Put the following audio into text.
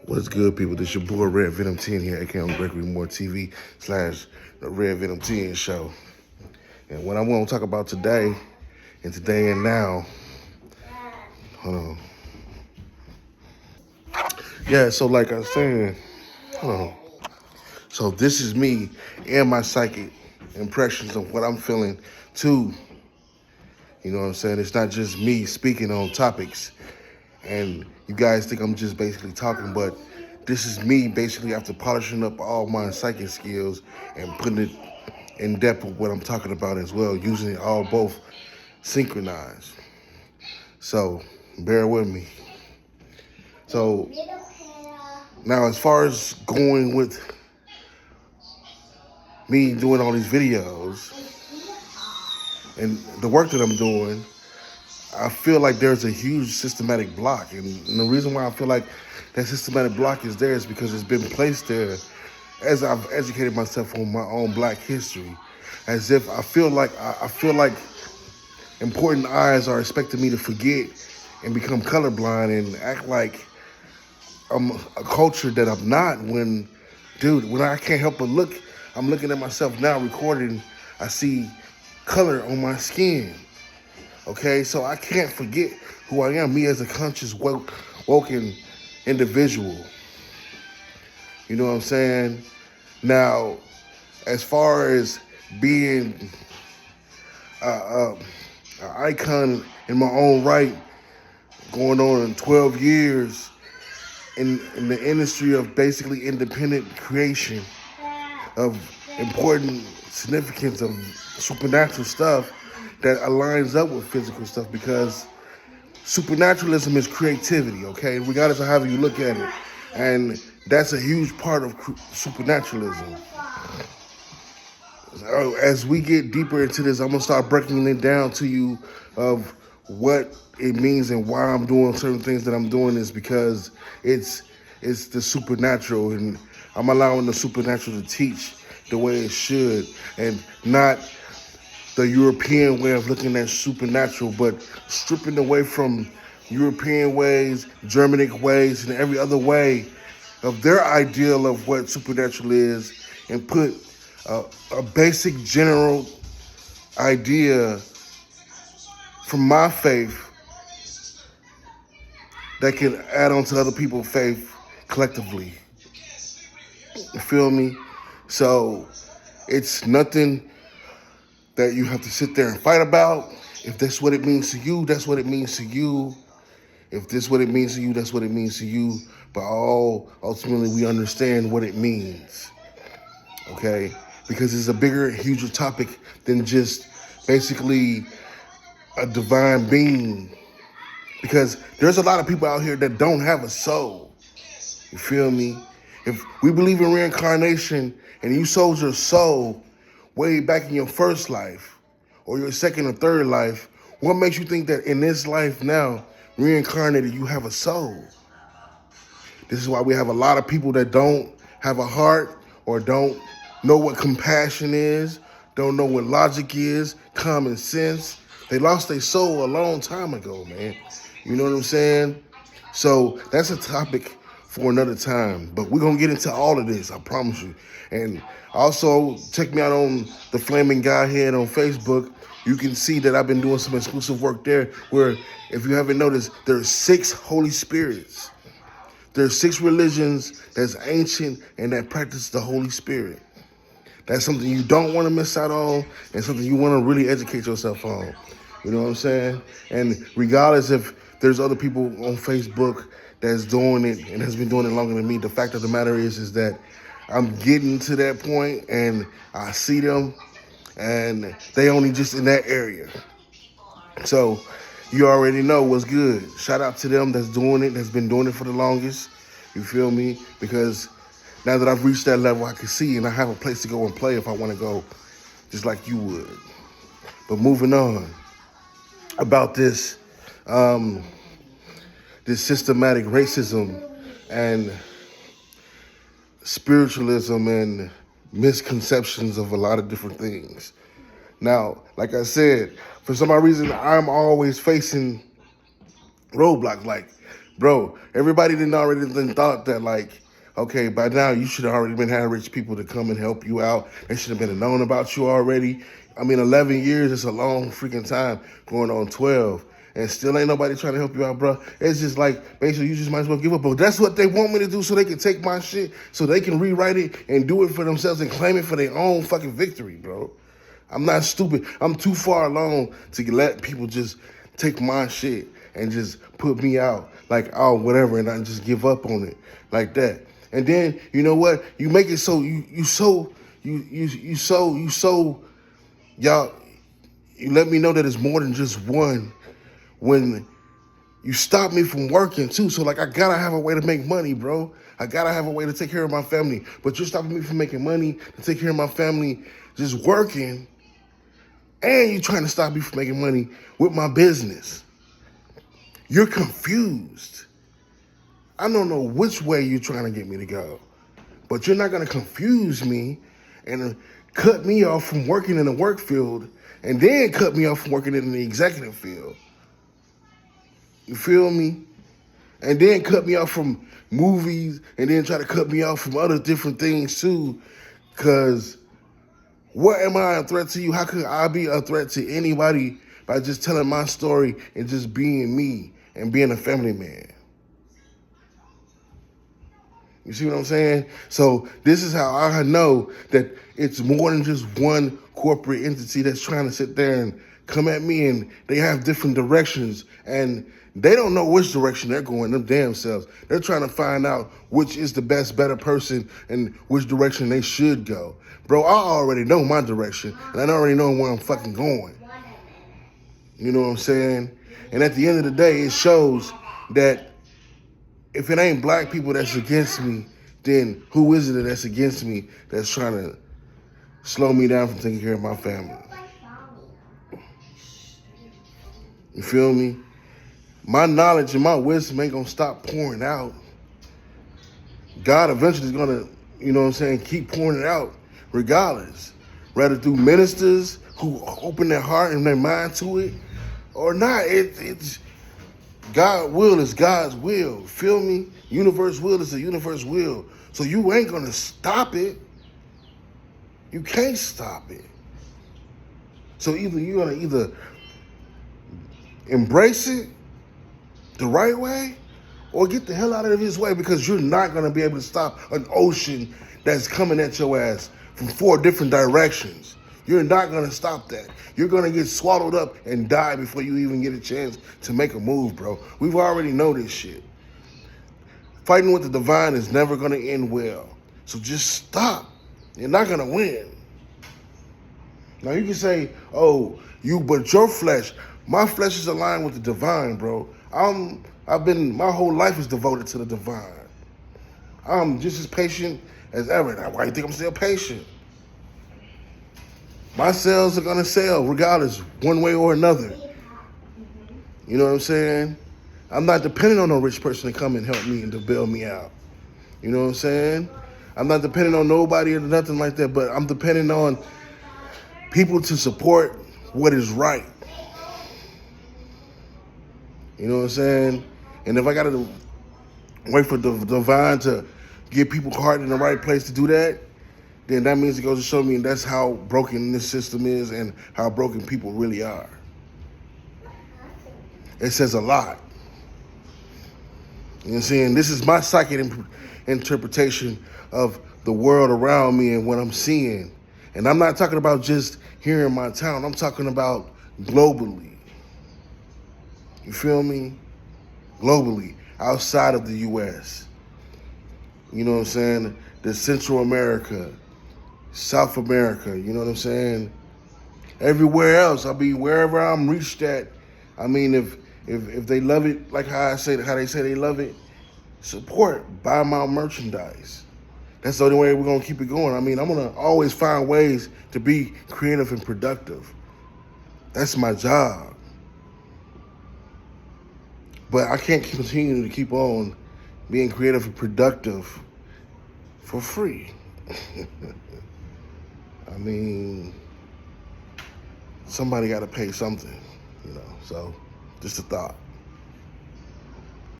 What's good, people? This your boy Red Venom 10 here, aka on Gregory Moore TV / the Red Venom 10 show. And what I'm going to talk about today and now, hold on. Yeah, so like I was saying, hold on. So this is me and my psychic impressions of what I'm feeling too. You know what I'm saying? It's not just me speaking on topics and you guys think I'm just basically talking, but this is me basically after polishing up all my psychic skills and putting it in depth with what I'm talking about as well, using it all both synchronized. So bear with me. So now as far as going with me doing all these videos and the work that I'm doing, I feel like there's a huge systematic block. And the reason why I feel like that systematic block is there is because it's been placed there as I've educated myself on my own Black history. As if I feel like important eyes are expecting me to forget and become colorblind and act like I'm a culture that I'm not when I can't help but look, I'm looking at myself now recording, I see color on my skin. Okay, so I can't forget who I am, me as a conscious, woken individual. You know what I'm saying? Now, as far as being an icon in my own right, going on 12 years in the industry of basically independent creation, of important significance of supernatural stuff, that aligns up with physical stuff, because supernaturalism is creativity, okay? Regardless of how you look at it. And that's a huge part of supernaturalism. As we get deeper into this, I'm gonna start breaking it down to you of what it means and why I'm doing certain things that I'm doing is because it's the supernatural, and I'm allowing the supernatural to teach the way it should, and not the European way of looking at supernatural, but stripping away from European ways, Germanic ways, and every other way of their ideal of what supernatural is, and put a basic general idea from my faith that can add on to other people's faith collectively. You feel me? So it's nothing that you have to sit there and fight about. If that's what it means to you, that's what it means to you. If this is what it means to you, that's what it means to you. But ultimately, we understand what it means, okay? Because it's a bigger, huger topic than just basically a divine being. Because there's a lot of people out here that don't have a soul. You feel me? If we believe in reincarnation and you sold your soul way back in your first life or your second or third life, what makes you think that in this life now, reincarnated, you have a soul? This is why we have a lot of people that don't have a heart or don't know what compassion is, don't know what logic is, common sense. They lost their soul a long time ago, man. You know what I'm saying? So that's a topic for another time, but we're gonna get into all of this, I promise you. And also check me out on the Flaming Godhead on Facebook. You can see that I've been doing some exclusive work there where, if you haven't noticed, there's 6 Holy Spirits. There's 6 religions that's ancient and that practice the Holy Spirit. That's something you don't want to miss out on, and something you want to really educate yourself on. You know what I'm saying? And regardless if there's other people on Facebook that's doing it and has been doing it longer than me, the fact of the matter is that I'm getting to that point and I see them and they only just in that area. So you already know what's good. Shout out to them that's doing it, that's been doing it for the longest. You feel me? Because now that I've reached that level, I can see and I have a place to go and play if I want to go, just like you would. But moving on about this systematic racism and spiritualism and misconceptions of a lot of different things. Now, like I said, for some odd reason, I'm always facing roadblocks. Like Bro, everybody didn't already then thought that like, okay, by now you should have already been having rich people to come and help you out. They should have been known about you already. I mean, 11 years is a long freaking time, going on 12. And still ain't nobody trying to help you out, bro. It's just like, basically, you just might as well give up. But that's what they want me to do so they can take my shit, so they can rewrite it and do it for themselves and claim it for their own fucking victory, bro. I'm not stupid. I'm too far along to let people just take my shit and just put me out like, oh, whatever, and I just give up on it like that. And then, you know what? You make it so y'all, you let me know that it's more than just one when you stop me from working too. So like, I gotta have a way to make money, bro. I gotta have a way to take care of my family. But you're stopping me from making money to take care of my family just working, and you're trying to stop me from making money with my business. You're confused. I don't know which way you're trying to get me to go, but you're not gonna confuse me and cut me off from working in the work field and then cut me off from working in the executive field. You feel me? And then cut me off from movies and then try to cut me off from other different things too. Cause what am I a threat to you? How could I be a threat to anybody by just telling my story and just being me and being a family man? You see what I'm saying? So this is how I know that it's more than just one corporate entity that's trying to sit there and come at me, and they have different directions, and they don't know which direction they're going, them damn selves. They're trying to find out which is the best, better person and which direction they should go. Bro, I already know my direction, and I already know where I'm fucking going. You know what I'm saying? And at the end of the day, it shows that if it ain't black people that's against me, then who is it that's against me that's trying to slow me down from taking care of my family? You feel me? My knowledge and my wisdom ain't gonna stop pouring out. God eventually is gonna, you know what I'm saying, keep pouring it out regardless. Rather through ministers who open their heart and their mind to it or not. It's God's will is God's will. Feel me? Universe will is the universe will. So you ain't gonna stop it. You can't stop it. So you're gonna either embrace it the right way or get the hell out of his way, because you're not gonna be able to stop an ocean that's coming at your ass from 4 different directions. You're not gonna stop that. You're gonna get swallowed up and die before you even get a chance to make a move, bro. We've already know this shit. Fighting with the divine is never gonna end well. So just stop. You're not gonna win. Now you can say, oh, but your flesh, my flesh is aligned with the divine, bro. My whole life is devoted to the divine. I'm just as patient as ever. Now, why do you think I'm still patient? My cells are gonna sell regardless, one way or another. You know what I'm saying? I'm not depending on a rich person to come and help me and to bail me out. You know what I'm saying? I'm not depending on nobody or nothing like that, but I'm depending on people to support what is right. You know what I'm saying? And if I gotta wait for the divine to get people's heart in the right place to do that, then that means it goes to show me that's how broken this system is and how broken people really are. It says a lot. You know what I'm saying? This is my psychic interpretation of the world around me and what I'm seeing. And I'm not talking about just here in my town. I'm talking about globally. You feel me? Globally, outside of the U.S. You know what I'm saying? The Central America, South America, you know what I'm saying? Everywhere else, wherever I'm reached at. I mean, if they love it, like how they say they love it, support, buy my merchandise. That's the only way we're gonna keep it going. I mean, I'm gonna always find ways to be creative and productive. That's my job. But I can't continue to keep on being creative and productive for free. I mean, somebody got to pay something, you know. So, just a thought.